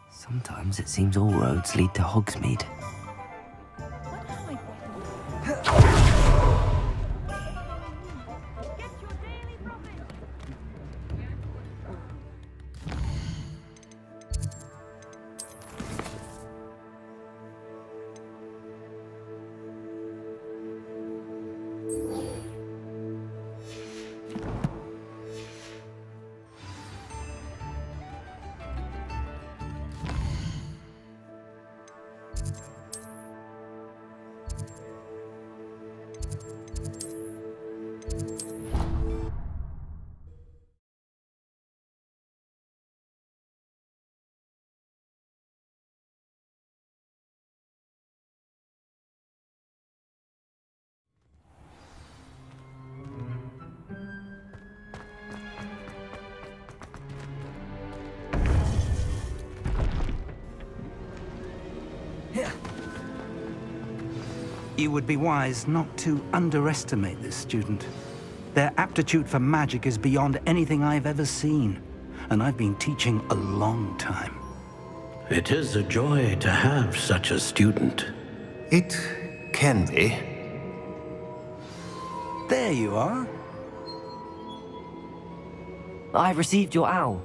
Sometimes it seems all roads lead to Hogsmeade. You would be wise not to underestimate this student. Their aptitude for magic is beyond anything I've ever seen, and I've been teaching a long time. It is a joy to have such a student. It can be. There you are. I received your owl.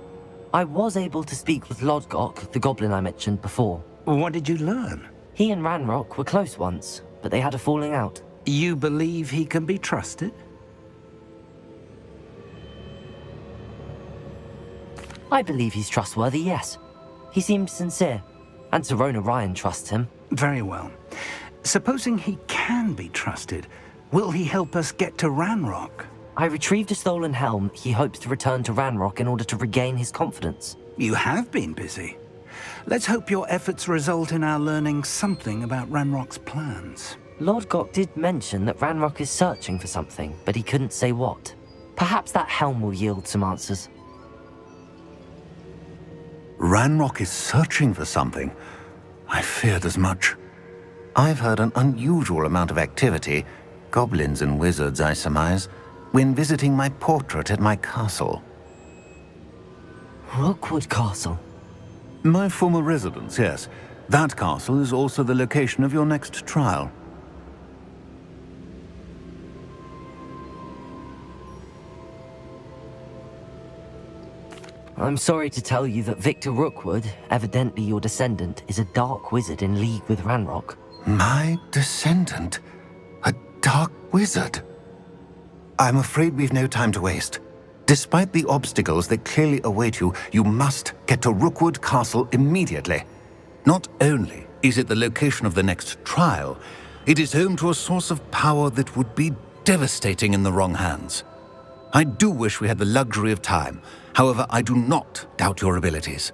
I was able to speak with Lodgok, the goblin I mentioned before. What did you learn? He and Ranrock were close once, but they had a falling out. You believe he can be trusted? I believe he's trustworthy, yes. He seemed sincere, and Serona Ryan trusts him. Very well. Supposing he can be trusted, will he help us get to Ranrock? I retrieved a stolen helm he hopes to return to Ranrock in order to regain his confidence. You have been busy. Let's hope your efforts result in our learning something about Ranrock's plans. Lodgok did mention that Ranrock is searching for something, but he couldn't say what. Perhaps that helm will yield some answers. Ranrock is searching for something. I feared as much. I've heard an unusual amount of activity, goblins and wizards, I surmise, when visiting my portrait at my castle. Rookwood Castle? My former residence, yes. That castle is also the location of your next trial. I'm sorry to tell you that Victor Rookwood, evidently your descendant, is a dark wizard in league with Ranrock. My descendant? A dark wizard? I'm afraid we've no time to waste. Despite the obstacles that clearly await you, you must get to Rookwood Castle immediately. Not only is it the location of the next trial, it is home to a source of power that would be devastating in the wrong hands. I do wish we had the luxury of time. However, I do not doubt your abilities.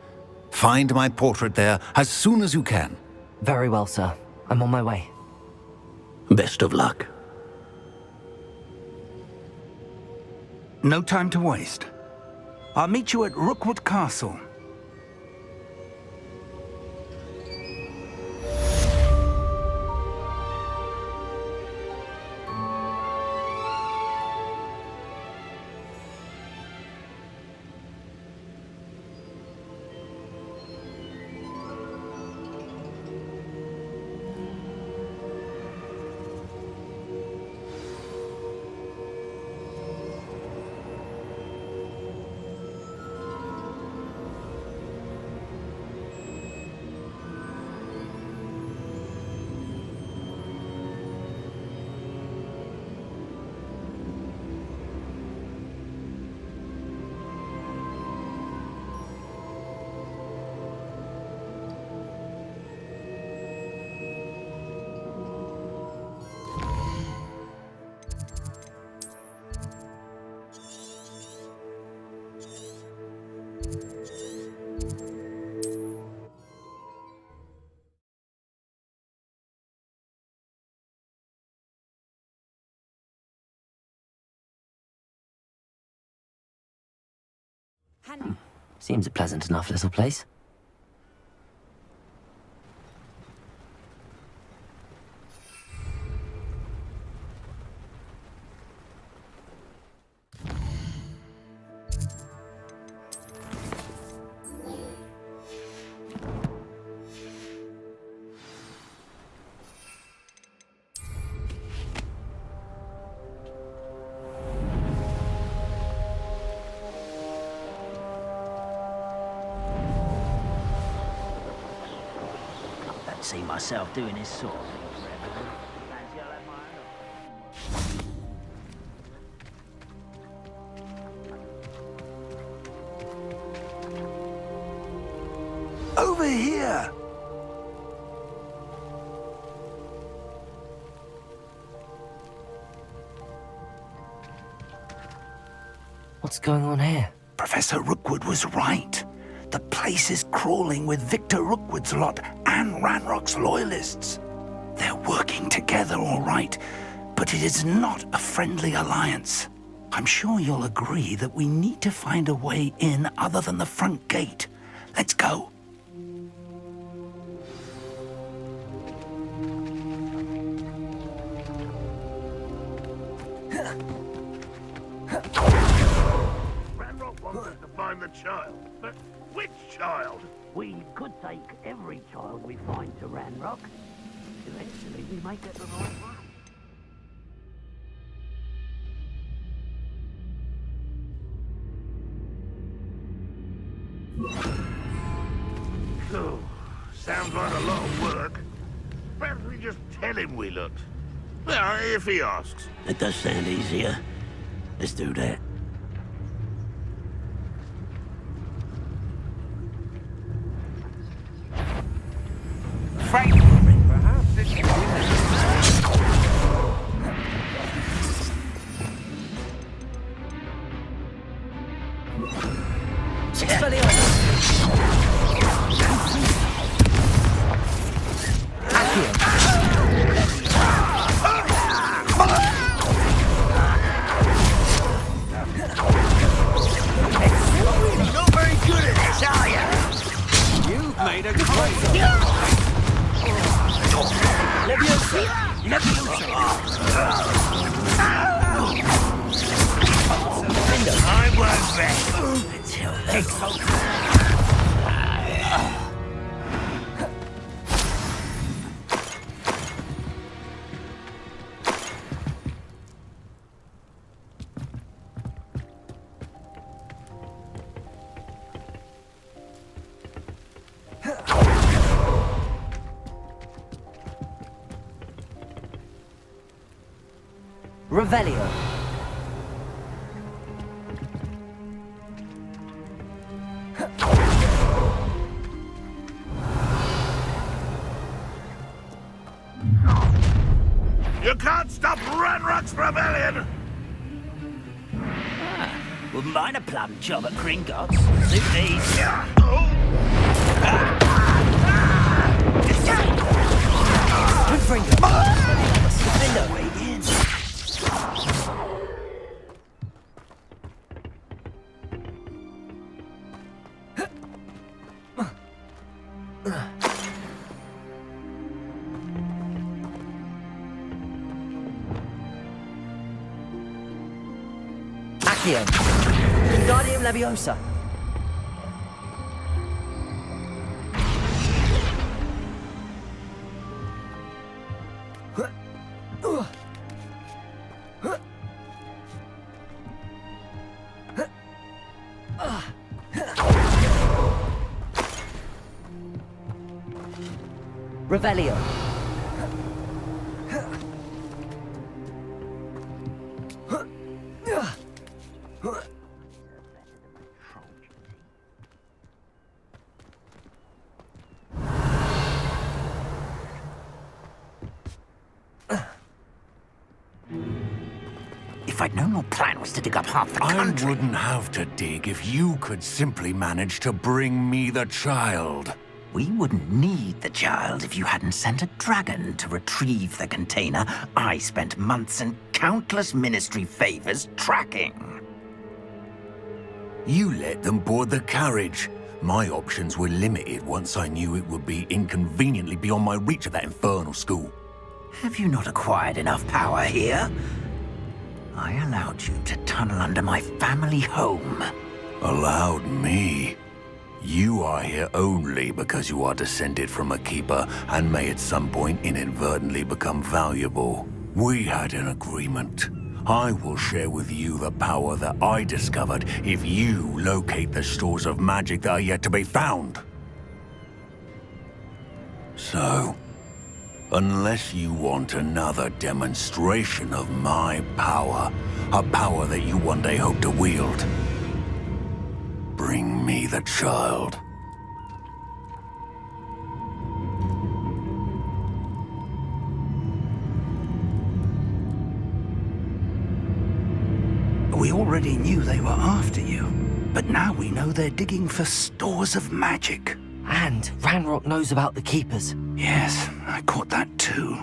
Find my portrait there as soon as you can. Very well, sir. I'm on my way. Best of luck. No time to waste. I'll meet you at Rookwood Castle. Seems a pleasant enough little place. See myself doing this sort of thing forever. Fancy I'll have my own. Over here! What's going on here? Professor Rookwood was right. The place is crawling with Victor Rookwood's lot and Ranrock's loyalists. They're working together, all right, but it is not a friendly alliance. I'm sure you'll agree that we need to find a way in other than the front gate. Let's go. Ranrock wants us to find the child, but which child? We could take every child we find to Ranrock. Eventually we may get the right one. Oh, sounds like a lot of work. Perhaps we just tell him we looked. Well, if he asks. It does sound easier. Let's do that. Perhaps it's Not very good at this, are you? You've made a great... I won't bet. Until next time. Revelio. You can't stop Ranrock's rebellion! Wouldn't mind a plum job at Gringotts. Suit these. Good friend. Defender. Wait in. Accio. Wingardium Leviosa. Revelio. If I'd known your plan was to dig up half the I country... wouldn't have to dig if you could simply manage to bring me the child. We wouldn't need the child if you hadn't sent a dragon to retrieve the container I spent months and countless ministry favors tracking. You let them board the carriage. My options were limited once I knew it would be inconveniently beyond my reach of that infernal school. Have you not acquired enough power here? I allowed you to tunnel under my family home. Allowed me? You are here only because you are descended from a keeper and may at some point inadvertently become valuable. We had an agreement. I will share with you the power that I discovered if you locate the stores of magic that are yet to be found. So, unless you want another demonstration of my power, a power that you one day hope to wield, bring me the child. We already knew they were after you, but now we know they're digging for stores of magic. And Ranrock knows about the Keepers. Yes, I caught that too.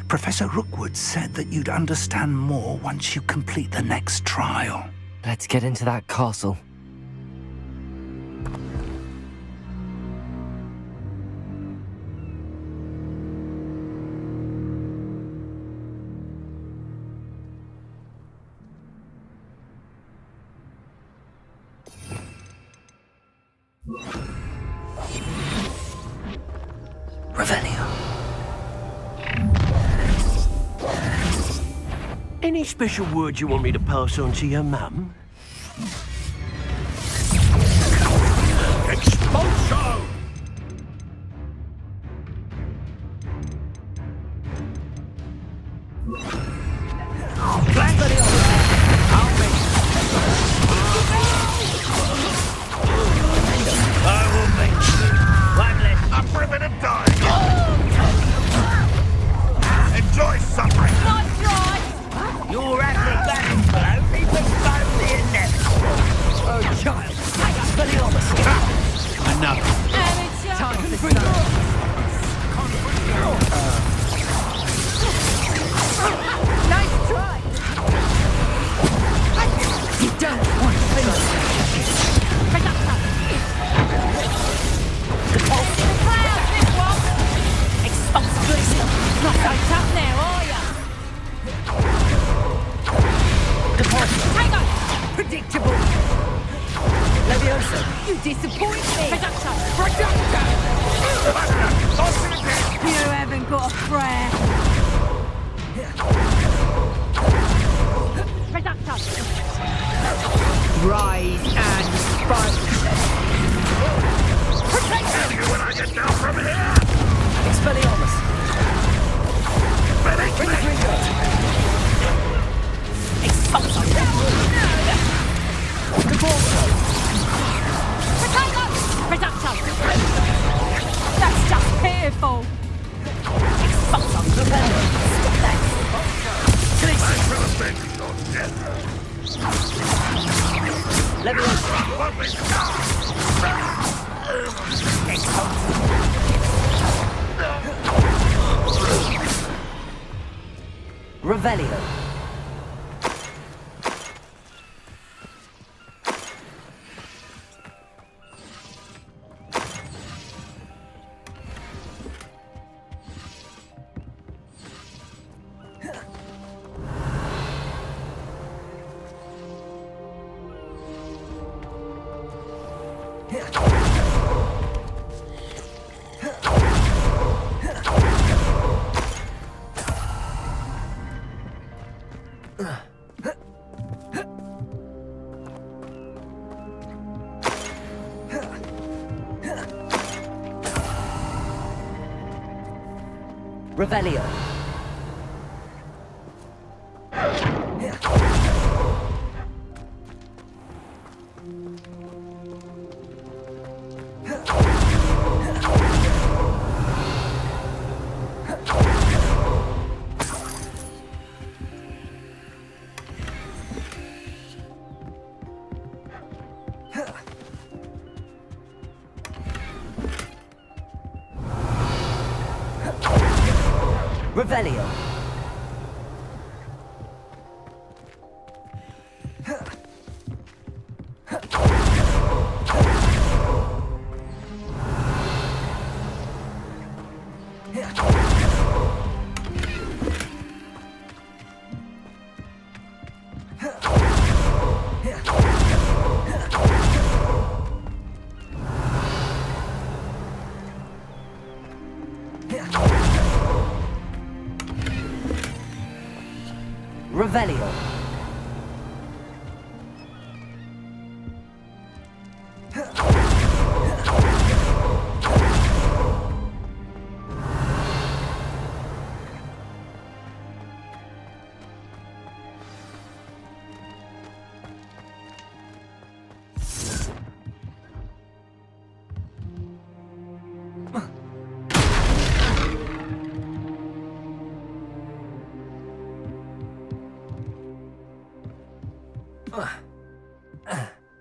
Professor Rookwood said that you'd understand more once you complete the next trial. Let's get into that castle. Revelio. Any special words you want me to pass on to your mum? Expulso! I will make you. I'm ripping and dying. Enjoy suffering. Your acrobatic blow even found the inevitable. Oh, child, take up for the honesty. Enough. Time to start. Nice try. You don't want to finish. Not so tough now, are ya? Hang on! Predictable! Leviosa, you disappoint me! Reductor! You haven't got a prayer! Reductor! Rise and fight! Protect You when I get down from here. Expelliarmus! Ready? Bring the Gringo! Expulso! Reducto! That's just pitiful! Expulso! Stop that! Thanks for the bench, not death. Leviosa! Revelio. Revelio. Revelio. Revelio.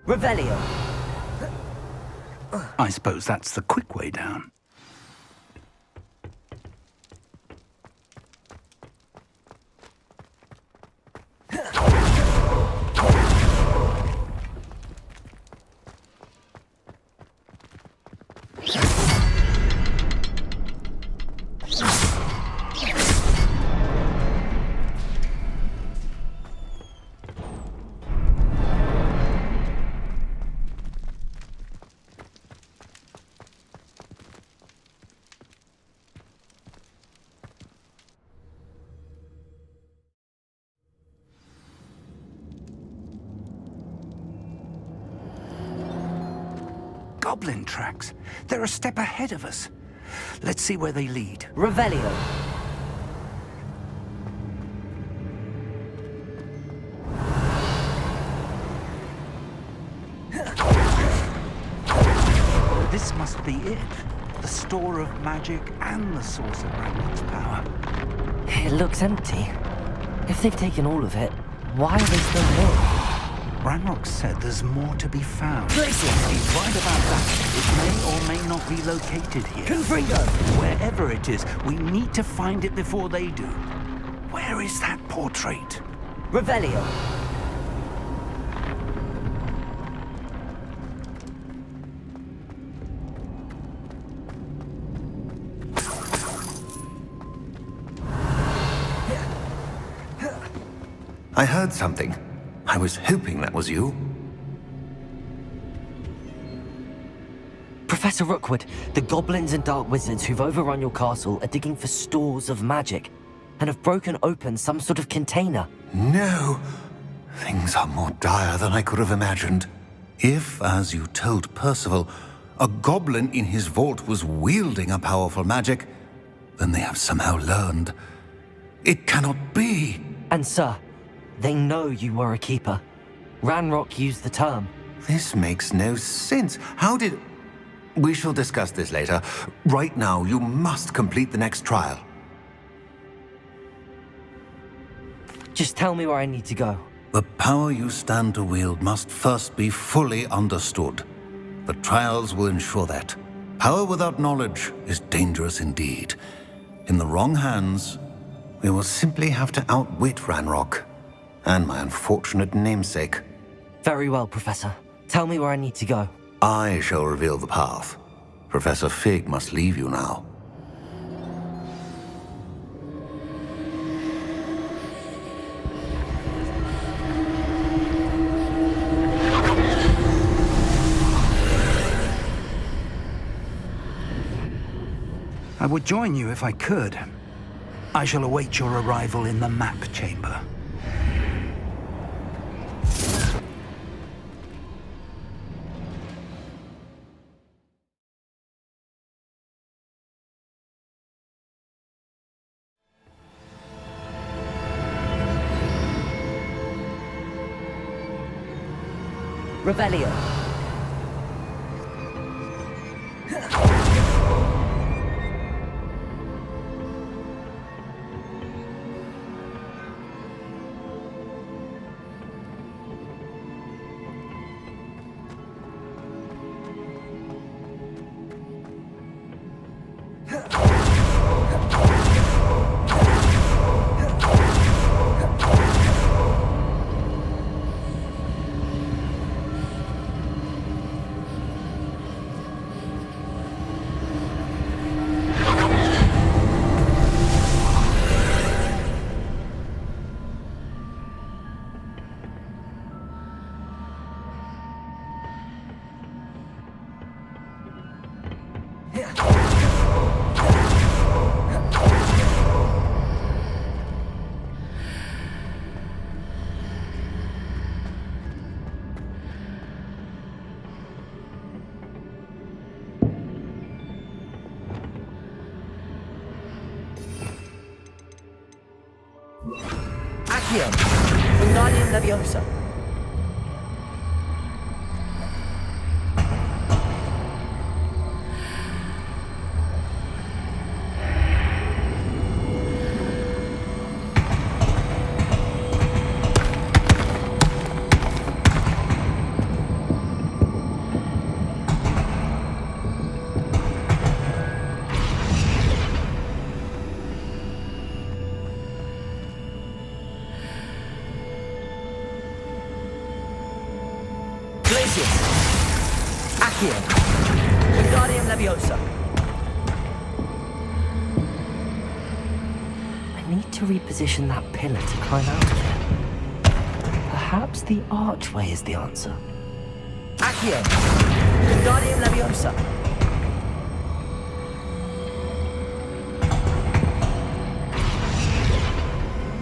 Revelio. I suppose that's the quick way down. Goblin tracks. They're a step ahead of us. Let's see where they lead. Revelio. This must be it. The store of magic and the source of Ranrock's power. It looks empty. If they've taken all of it, why are they still here? Ranrock said there's more to be found. Places. He's right about that. It may or may not be located here. Confringo. Wherever it is, we need to find it before they do. Where is that portrait? Revelio. I heard something. I was hoping that was you. Professor Rookwood, the goblins and dark wizards who've overrun your castle are digging for stores of magic and have broken open some sort of container. No! Things are more dire than I could have imagined. If, as you told Percival, a goblin in his vault was wielding a powerful magic, then they have somehow learned. It cannot be! And sir, they know you were a keeper. Ranrock used the term. This makes no sense. How did... We shall discuss this later. Right now, you must complete the next trial. Just tell me where I need to go. The power you stand to wield must first be fully understood. The trials will ensure that. Power without knowledge is dangerous indeed. In the wrong hands, we will simply have to outwit Ranrock and my unfortunate namesake. Very well, Professor. Tell me where I need to go. I shall reveal the path. Professor Fig must leave you now. I would join you if I could. I shall await your arrival in the map chamber. Revelio. Accio! Wingardium Leviosa! Accio! Wingardium Leviosa! I need to reposition that pillar to climb out of it. Perhaps the archway is the answer. Accio! Wingardium Leviosa!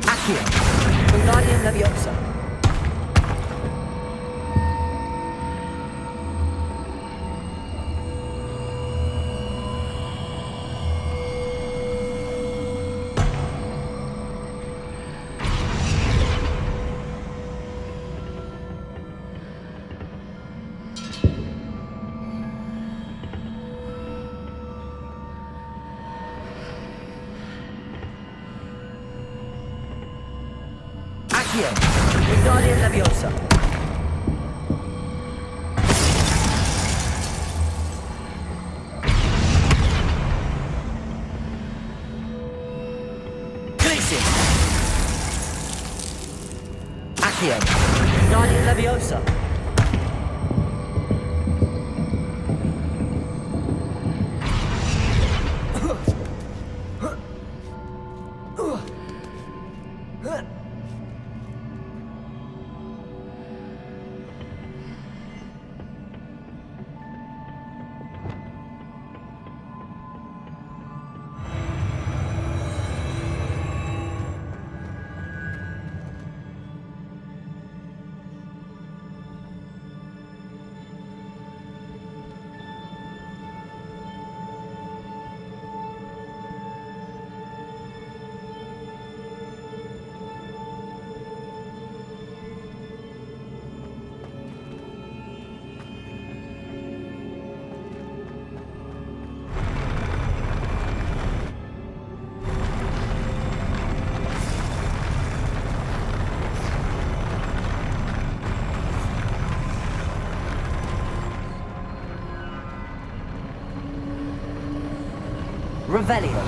Accio! Wingardium Leviosa! Accio! Wingardium Leviosa! Glacius! Accio! Wingardium Leviosa! Revelio.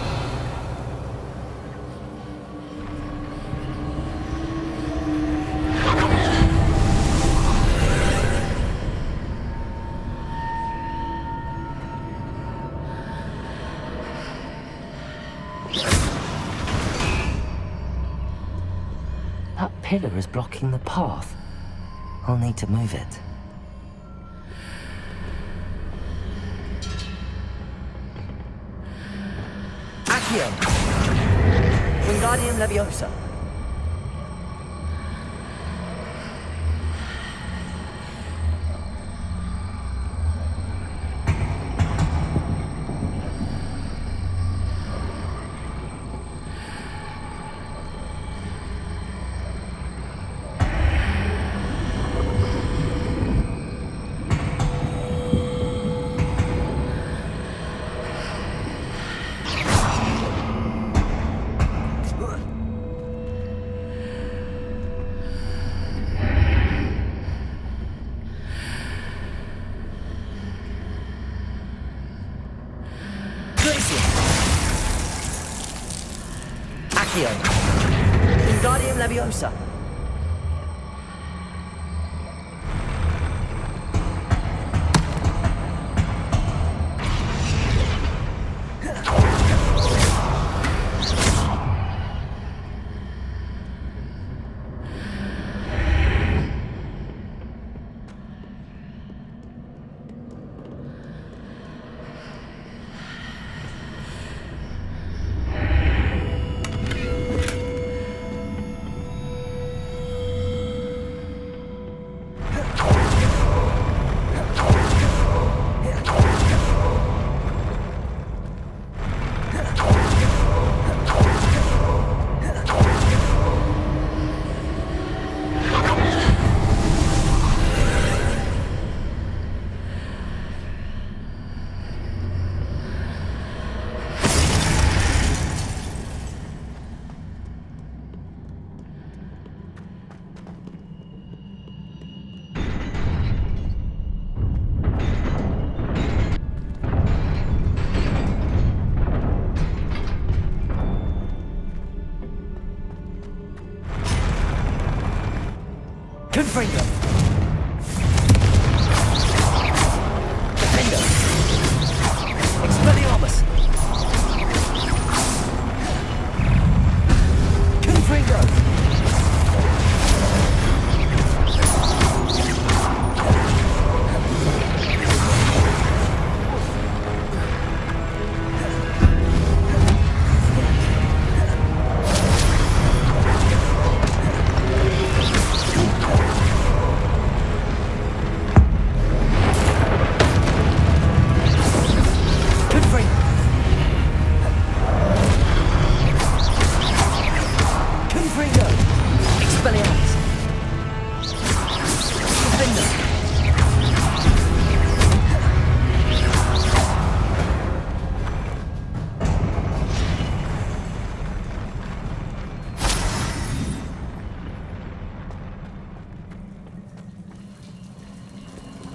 That pillar is blocking the path. I'll need to move it. Accio! Wingardium Leviosa! Accio! Wingardium Leviosa! Confringo. Defender. Expelliarmus. Confringo.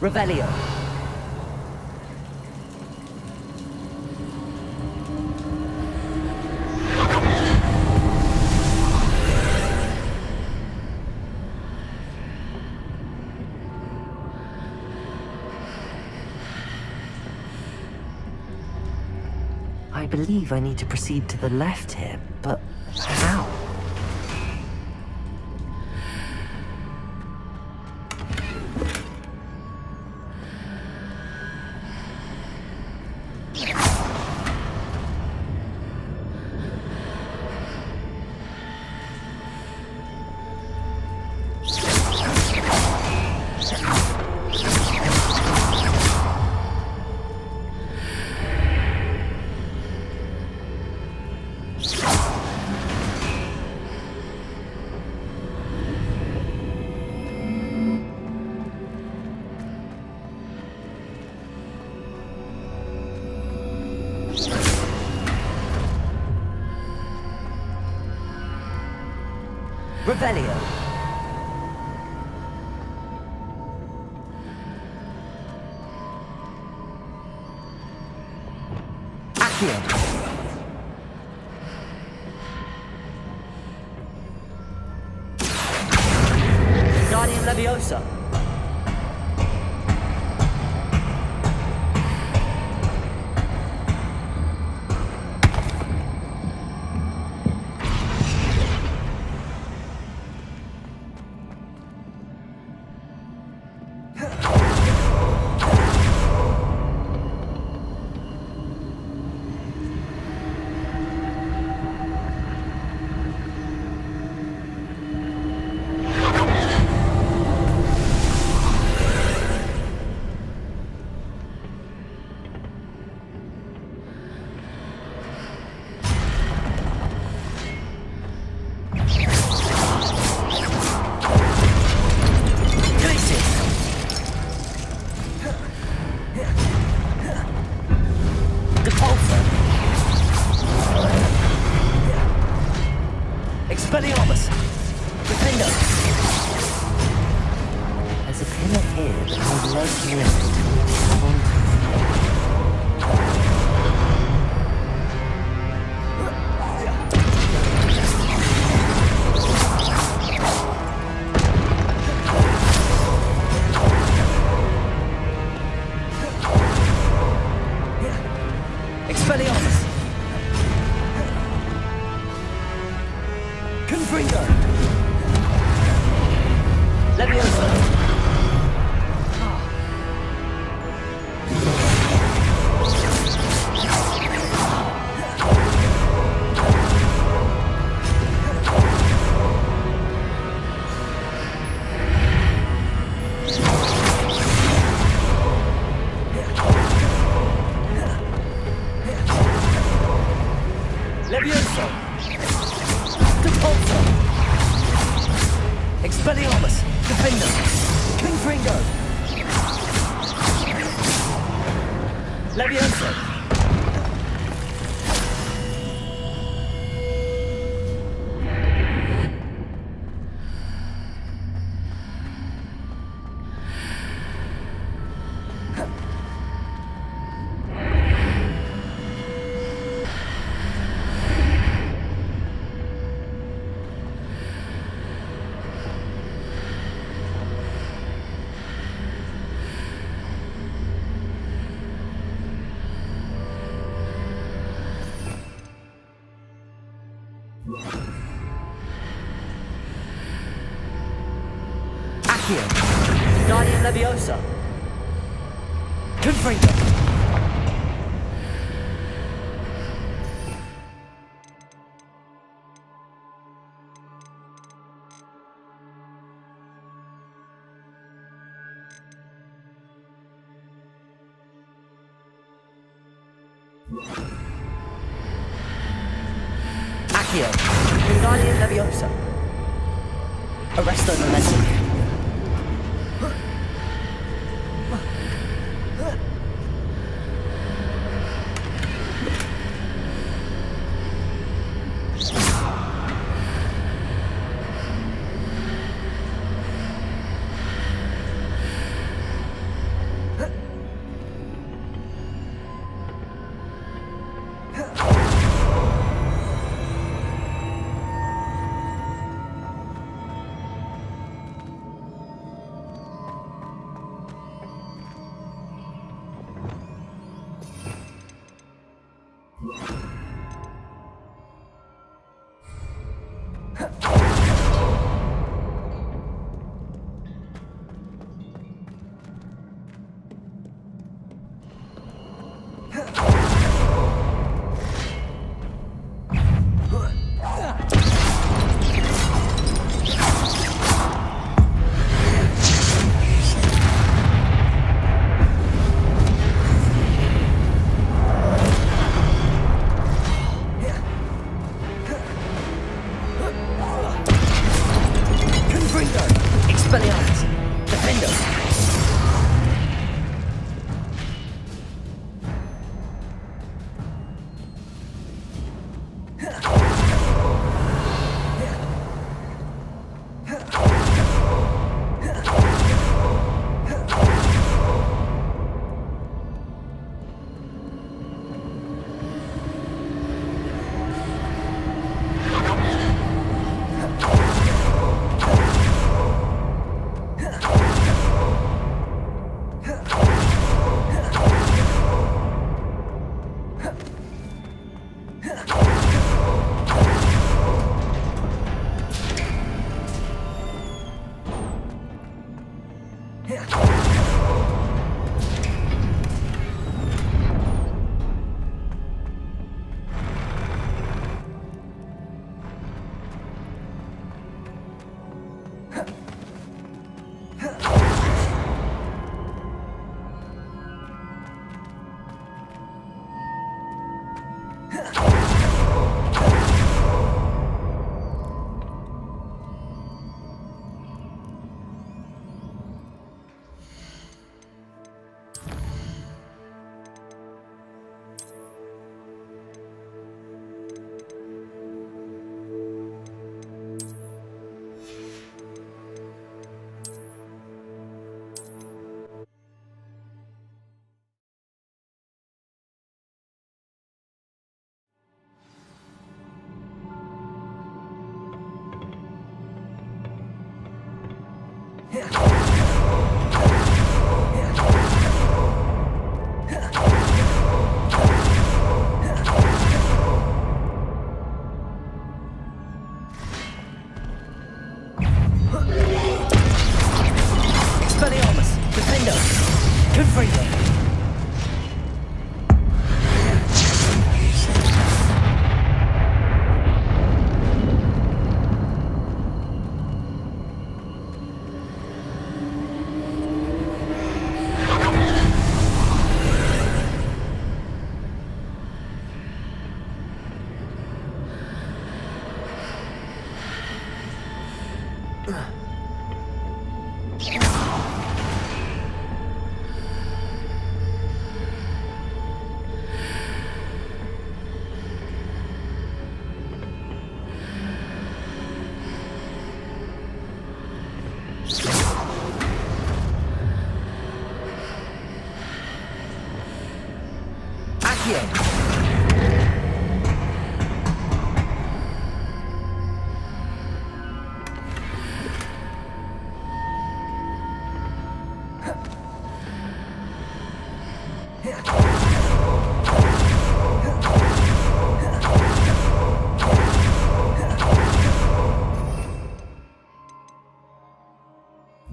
Revelio. I believe I need to proceed to the left here, but how? Revelio. Accio. Guardian Leviosa. Expelliarmus! Defender! There's a pillar here that has legs lift. Expelliarmus! Confringo! Leviosa! Leviosa! Depulso! Expelliarmus! Defender! Confringo! Leviosa! Accio. Guardian Leviosa. Confringo. Accio. Guardian Leviosa. Arresto Momentum.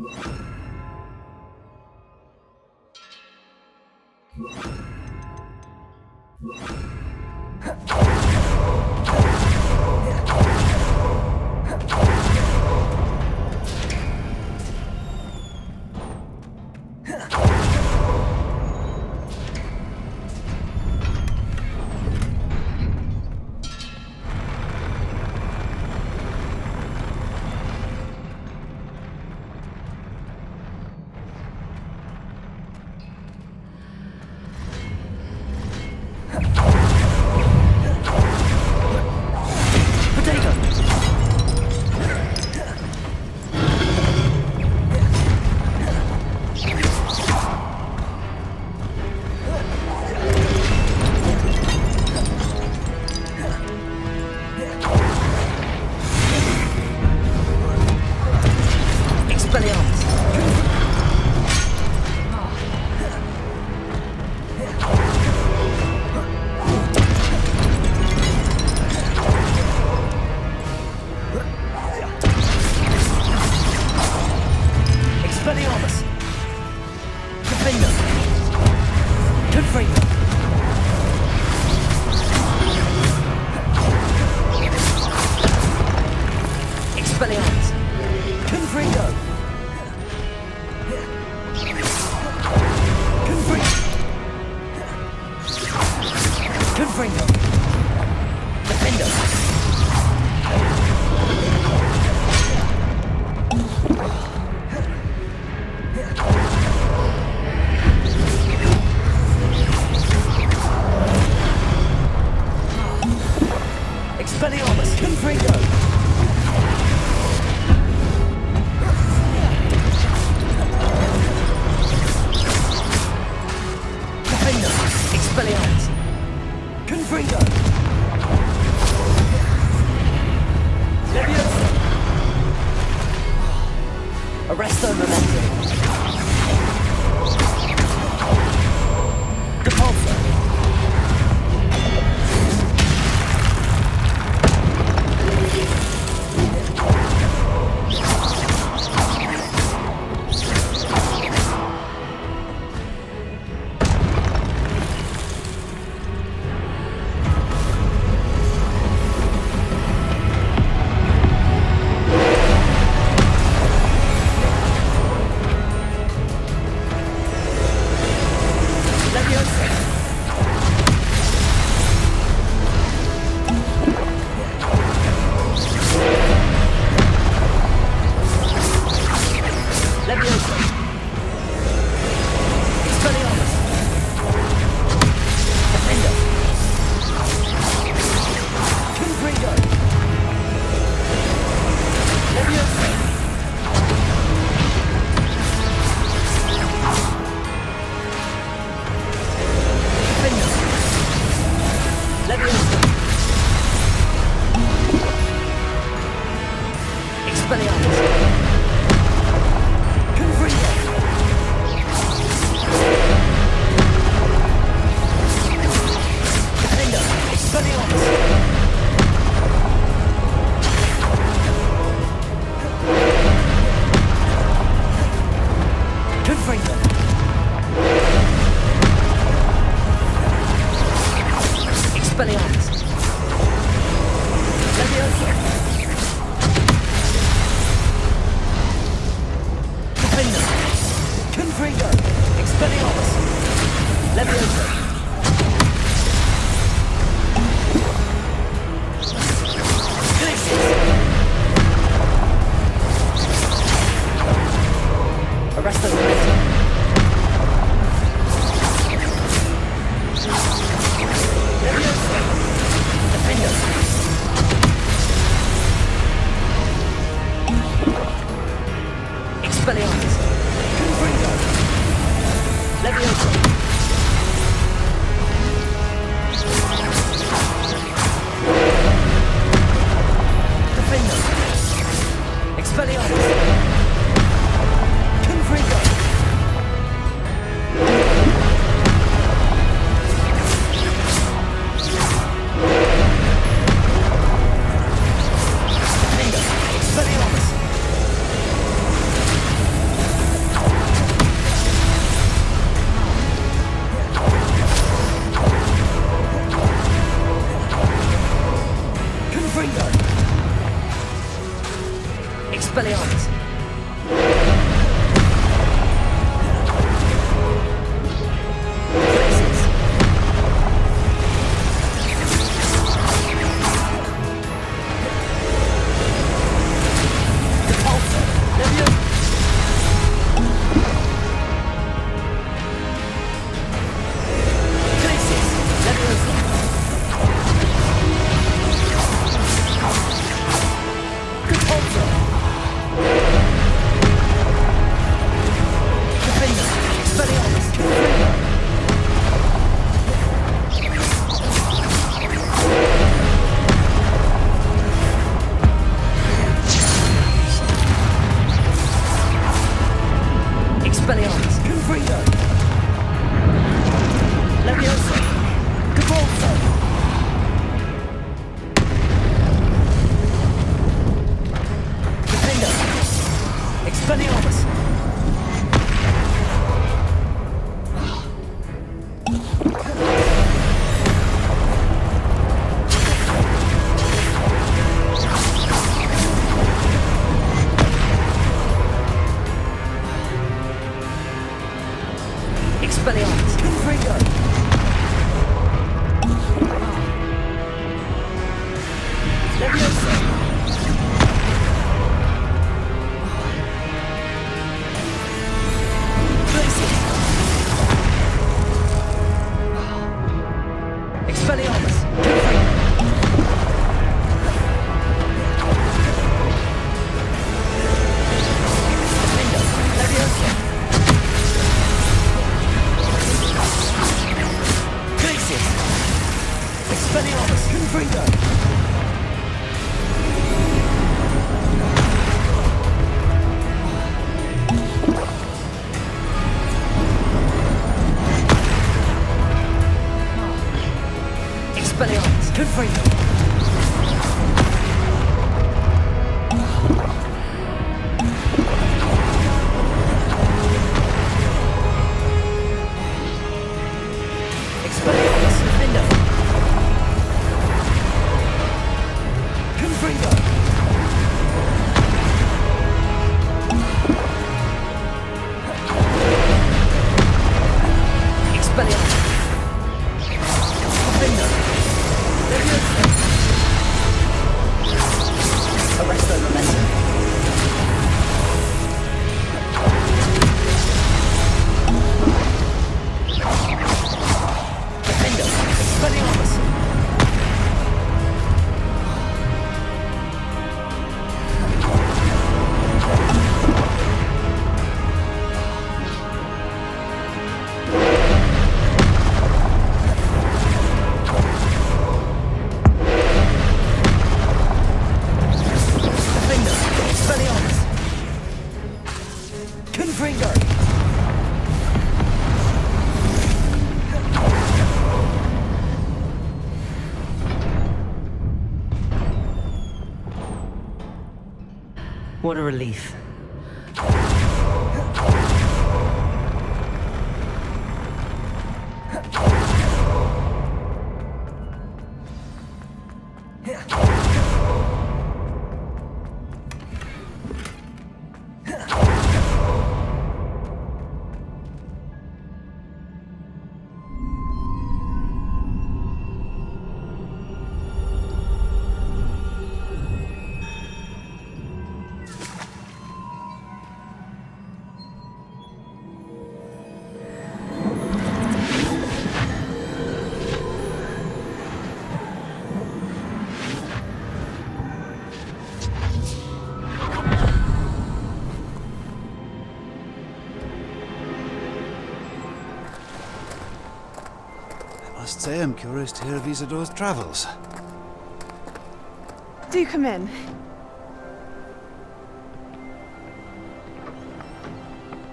you Expelliarmus! Expelliarmus! Defender! Confringo! Expelliarmus! Confringo! Confringo! Defender! Expelliarmus! Confringo! Defender! Expelliarmus! Confringo! Leviosa! Arresto Memento! Depulso! Expelliarmus! Places! Depulso! Leviosa! Places! Leviosa! Depulso! Expelliarmus! Expelliarmus! Confringo! Leviosa! Expelliarmus! Defendo! Leviosa! Glacius! Expelliarmus! Confringo! Expelliarmus! Confringo! Expelliarmus! Defendo! Confringo! Expelliarmus! Defendo! Leviosa! Arresto momentum! Defendo! Expelliarmus! Defendo! Expelliarmus! Confringo! What a relief. I must say I'm curious to hear of Isidore's travels. Do come in.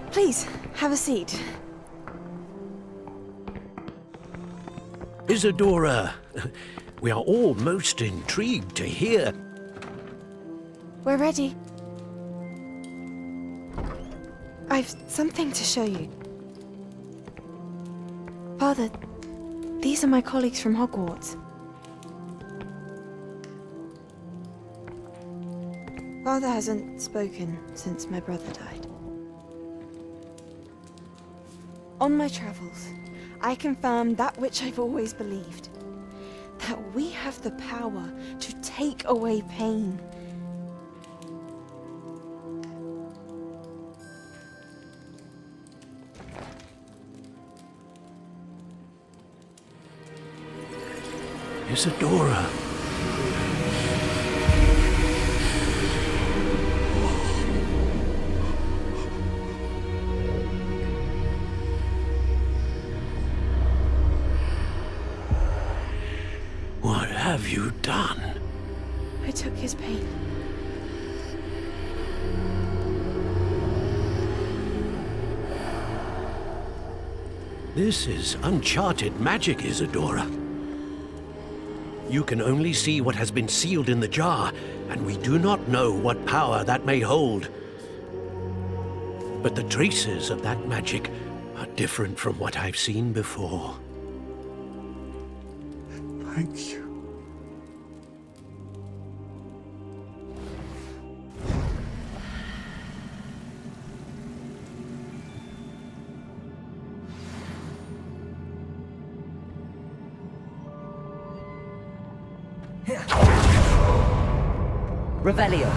Please, have a seat. Isadora, we are all most intrigued to hear. We're ready. I've something to show you. Father, these are my colleagues from Hogwarts. Father hasn't spoken since my brother died. On my travels, I confirmed that which I've always believed. That we have the power to take away pain. Isadora. What have you done? I took his pain. This is uncharted magic, Isadora. You can only see what has been sealed in the jar, and we do not know what power that may hold. but the traces of that magic are different from what I've seen before. Thank you. Revelio.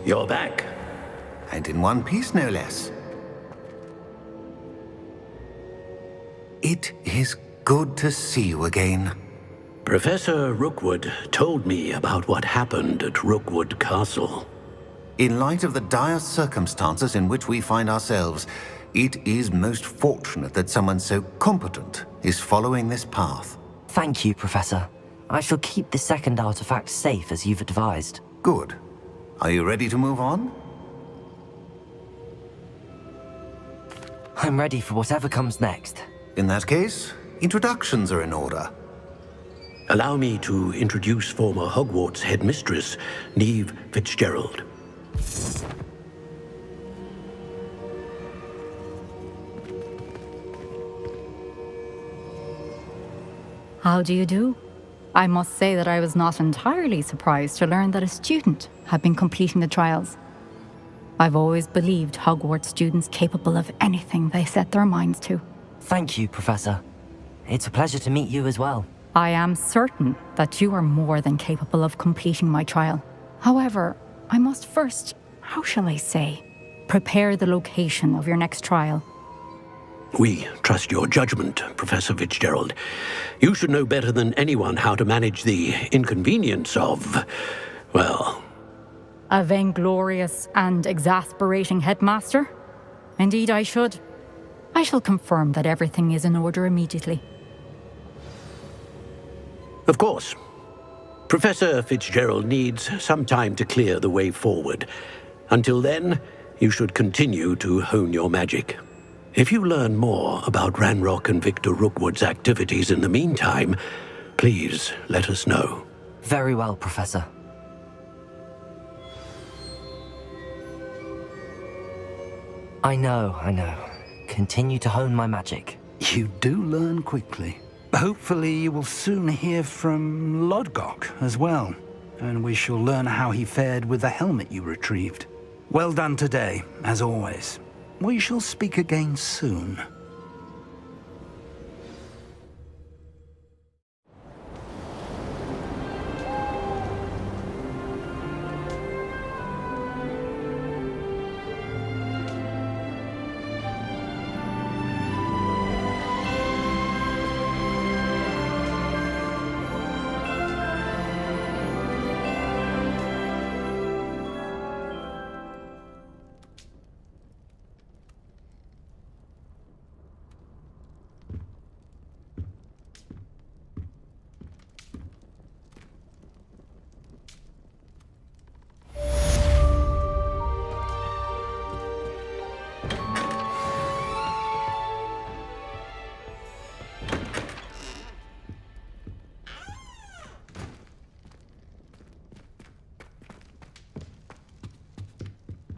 You're back. And in one piece, no less. It is good to see you again. Professor Rookwood told me about what happened at Rookwood Castle. In light of the dire circumstances in which we find ourselves, it is most fortunate that someone so competent is following this path. Thank you, Professor. I shall keep the second artifact safe as you've advised. Good. Are you ready to move on? I'm ready for whatever comes next. In that case, introductions are in order. Allow me to introduce former Hogwarts headmistress, Neve Fitzgerald. How do you do? I must say that I was not entirely surprised to learn that a student had been completing the trials. I've always believed Hogwarts students capable of anything they set their minds to. Thank you, Professor. It's a pleasure to meet you as well. I am certain that you are more than capable of completing my trial. However, I must first, how shall I say, prepare the location of your next trial. We trust your judgment, Professor Fitzgerald. You should know better than anyone how to manage the inconvenience of, well... A vainglorious and exasperating headmaster? Indeed I should. I shall confirm that everything is in order immediately. Of course. Professor Fitzgerald needs some time to clear the way forward. Until then, you should continue to hone your magic. If you learn more about Ranrock and Victor Rookwood's activities in the meantime, please let us know. Very well, Professor. I know. Continue to hone my magic. You do learn quickly. Hopefully you will soon hear from Lodgok as well, and we shall learn how he fared with the helmet you retrieved. Well done today, as always. We shall speak again soon.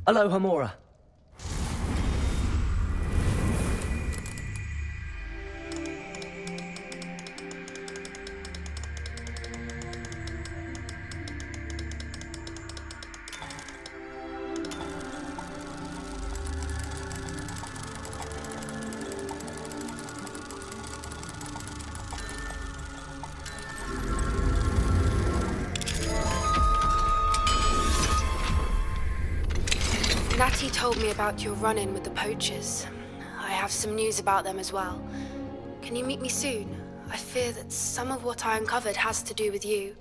Hello, Hamora. Natty told me about your run-in with the poachers. I have some news about them as well. Can you meet me soon? I fear that some of what I uncovered has to do with you.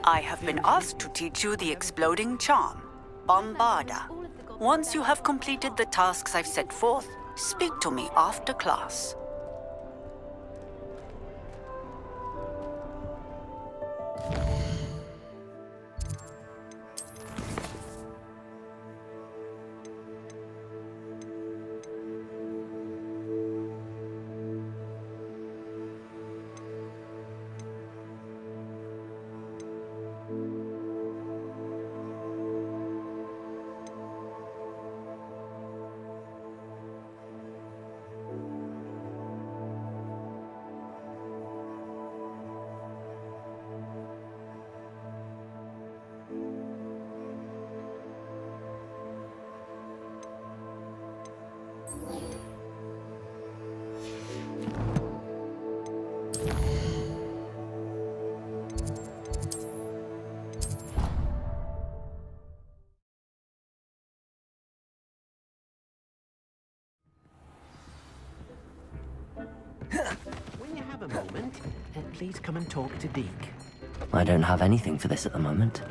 I have been asked to teach you the exploding charm, Bombarda. Once you have completed the tasks I've set forth, Speak to me after class. When you have a moment, please come and talk to Deek. I don't have anything for this at the moment.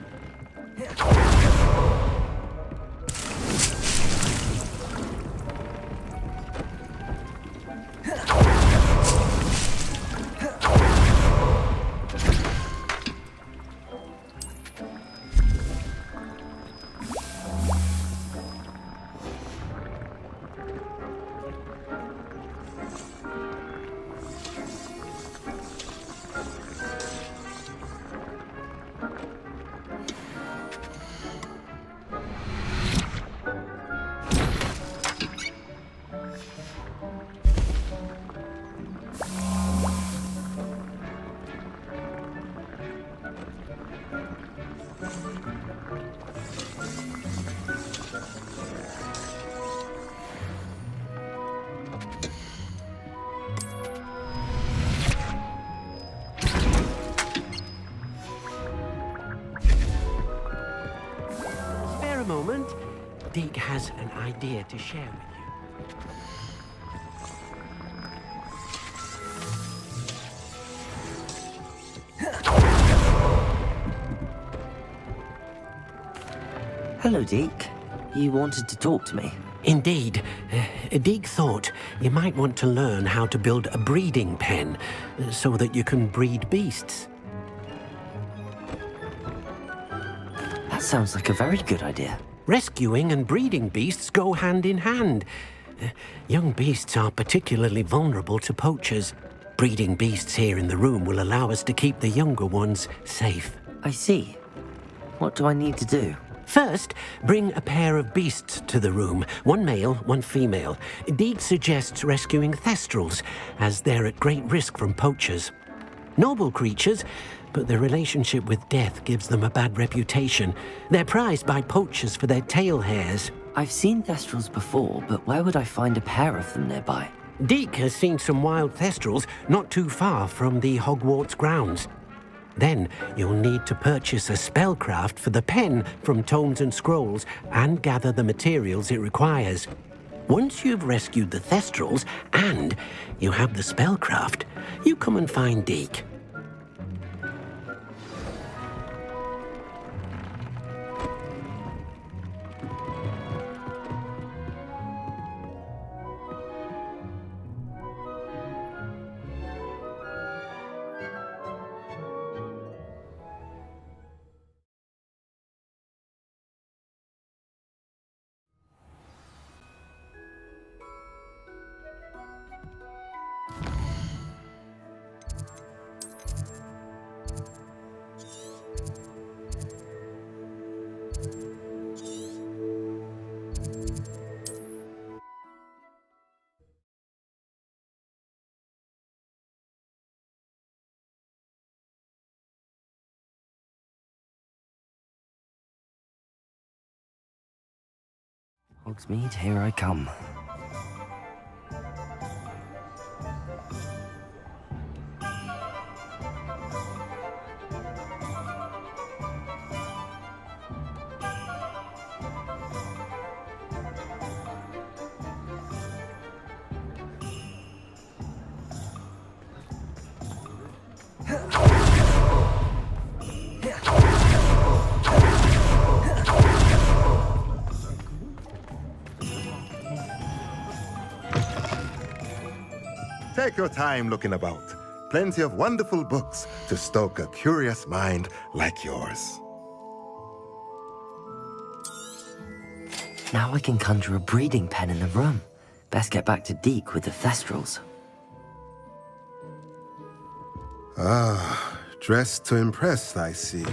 Spare a moment. Deek has an idea to share with you. Hello, Deek. You wanted to talk to me? Indeed. Deek thought you might want to learn how to build a breeding pen so that you can breed beasts. That sounds like a very good idea. Rescuing and breeding beasts go hand in hand. Young beasts are particularly vulnerable to poachers. Breeding beasts here in the room will allow us to keep the younger ones safe. I see. What do I need to do? First, bring a pair of beasts to the room. One male, one female. Deek suggests rescuing Thestrals, as they're at great risk from poachers. Noble creatures, but their relationship with death gives them a bad reputation. They're prized by poachers for their tail hairs. I've seen Thestrals before, but where would I find a pair of them nearby? Deek has seen some wild Thestrals not too far from the Hogwarts grounds. Then you'll need to purchase a spellcraft for the pen from Tomes and Scrolls and gather the materials it requires. Once you've rescued the Thestrals and you have the spellcraft, you come and find Deek. Hogsmeade, here I come. Take your time looking about. Plenty of wonderful books to stoke a curious mind like yours. Now I can conjure a breeding pen in the room. Best get back to Deek with the Thestrals. Ah, dressed to impress, I see.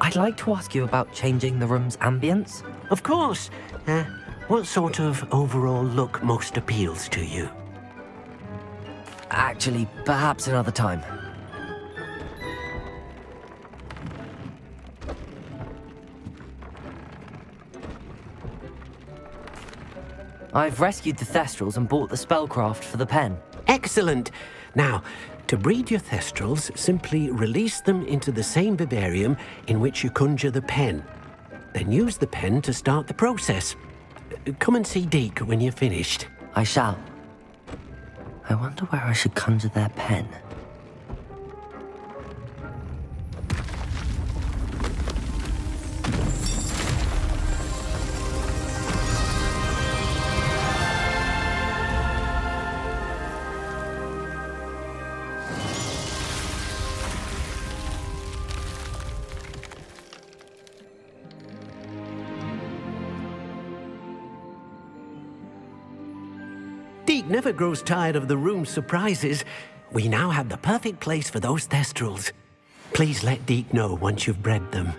I'd like to ask you about changing the room's ambience. Of course. What sort of overall look most appeals to you? Actually, perhaps another time. I've rescued the Thestrals and bought the Spellcraft for the pen. Excellent. Now, to breed your Thestrals, simply release them into the same vivarium in which you conjure the pen. Then use the pen to start the process. Come and see Deek when you're finished. I shall. I wonder where I should conjure their pen. Deek never grows tired of the room's surprises. We now have the perfect place for those Thestrals. Please let Deek know once you've bred them.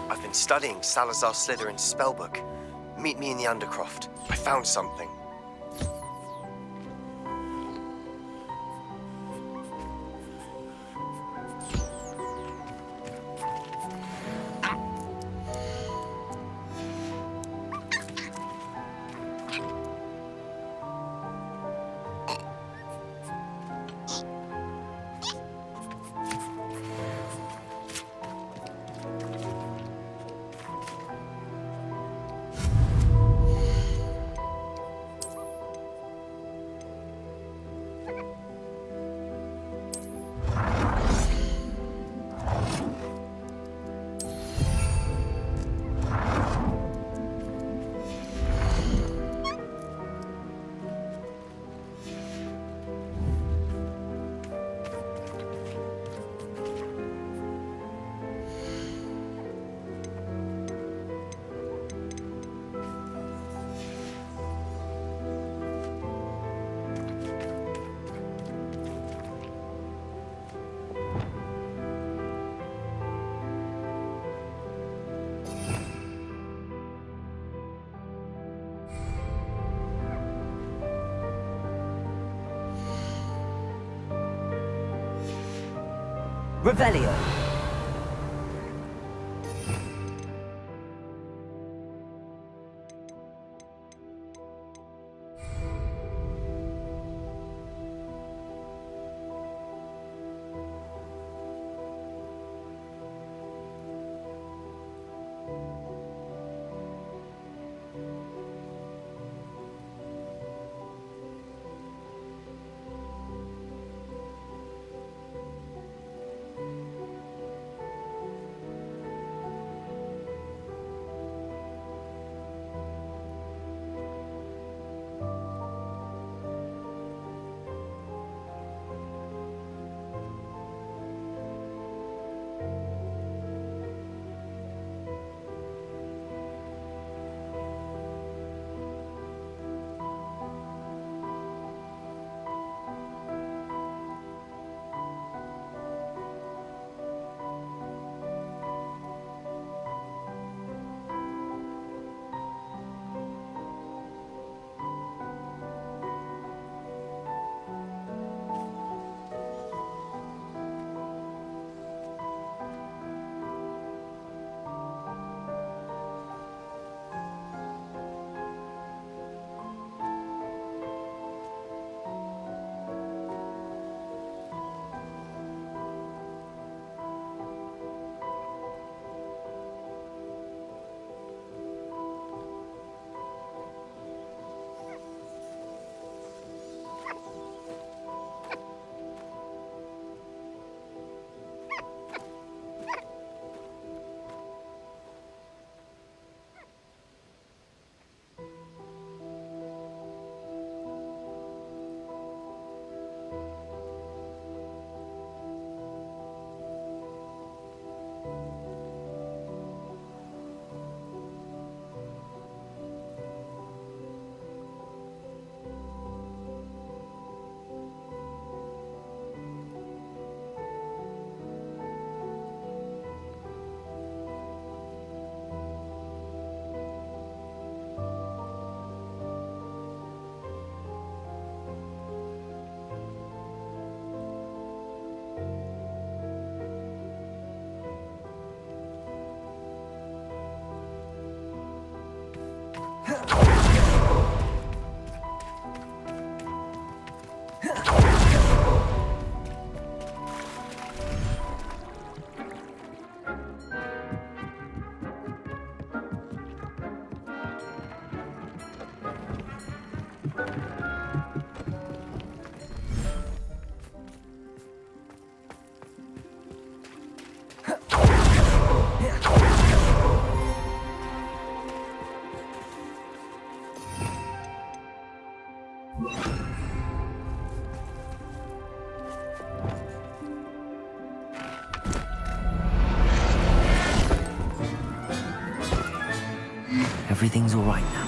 I've been studying Salazar Slytherin's spellbook. Meet me in the Undercroft. I found something. Revelio. everything's all right now.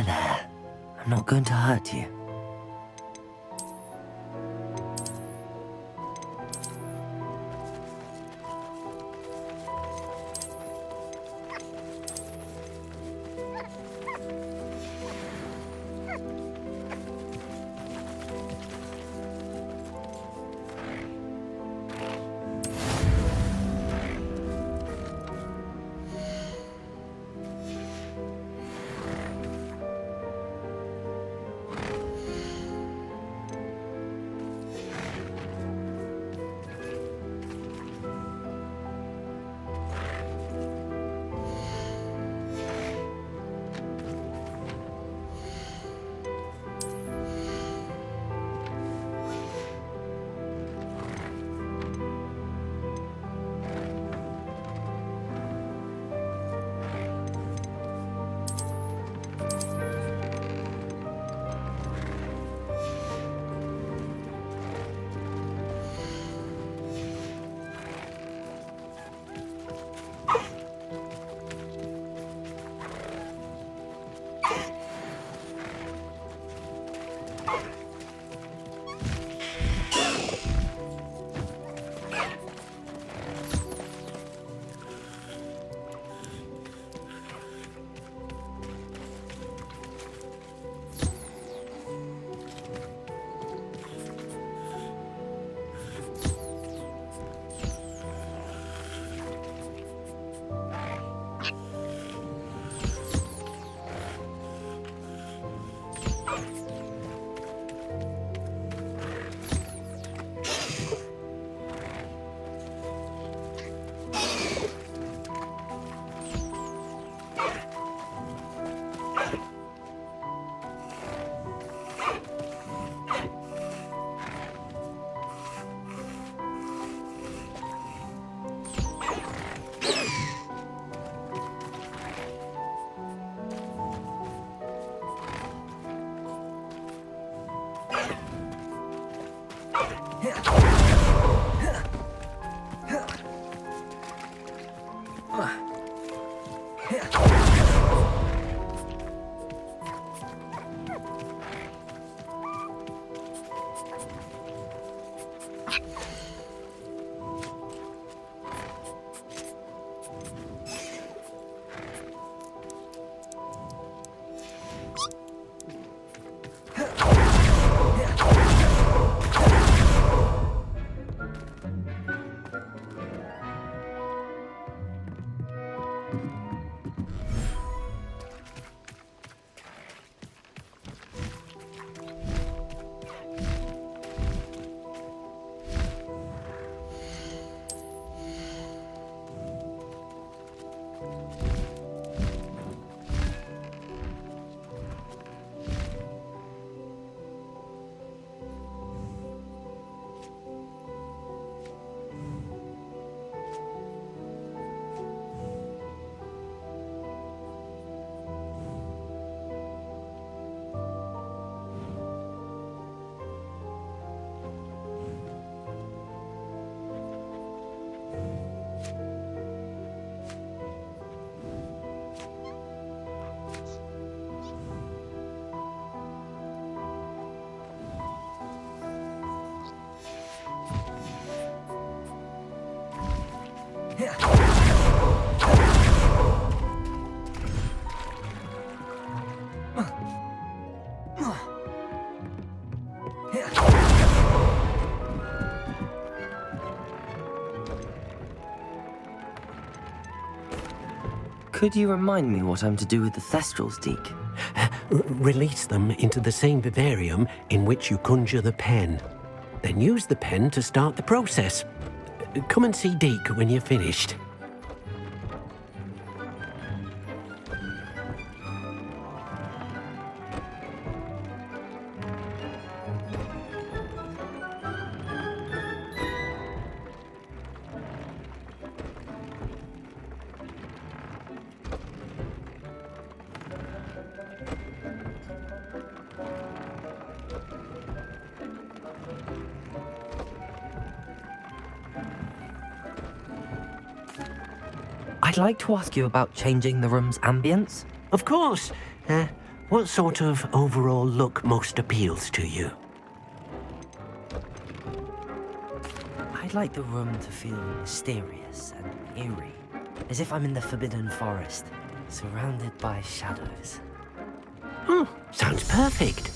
There. I'm not going to hurt you. Could you remind me what I'm to do with the Thestrals, Deek? Release them into the same vivarium in which you conjure the pen. Then use the pen to start the process. Come and see Deek when you're finished. I'd like to ask you about changing the room's ambience. Of course. What sort of overall look most appeals to you? I'd like the room to feel mysterious and eerie, as if I'm in the Forbidden Forest, surrounded by shadows. Oh, sounds perfect.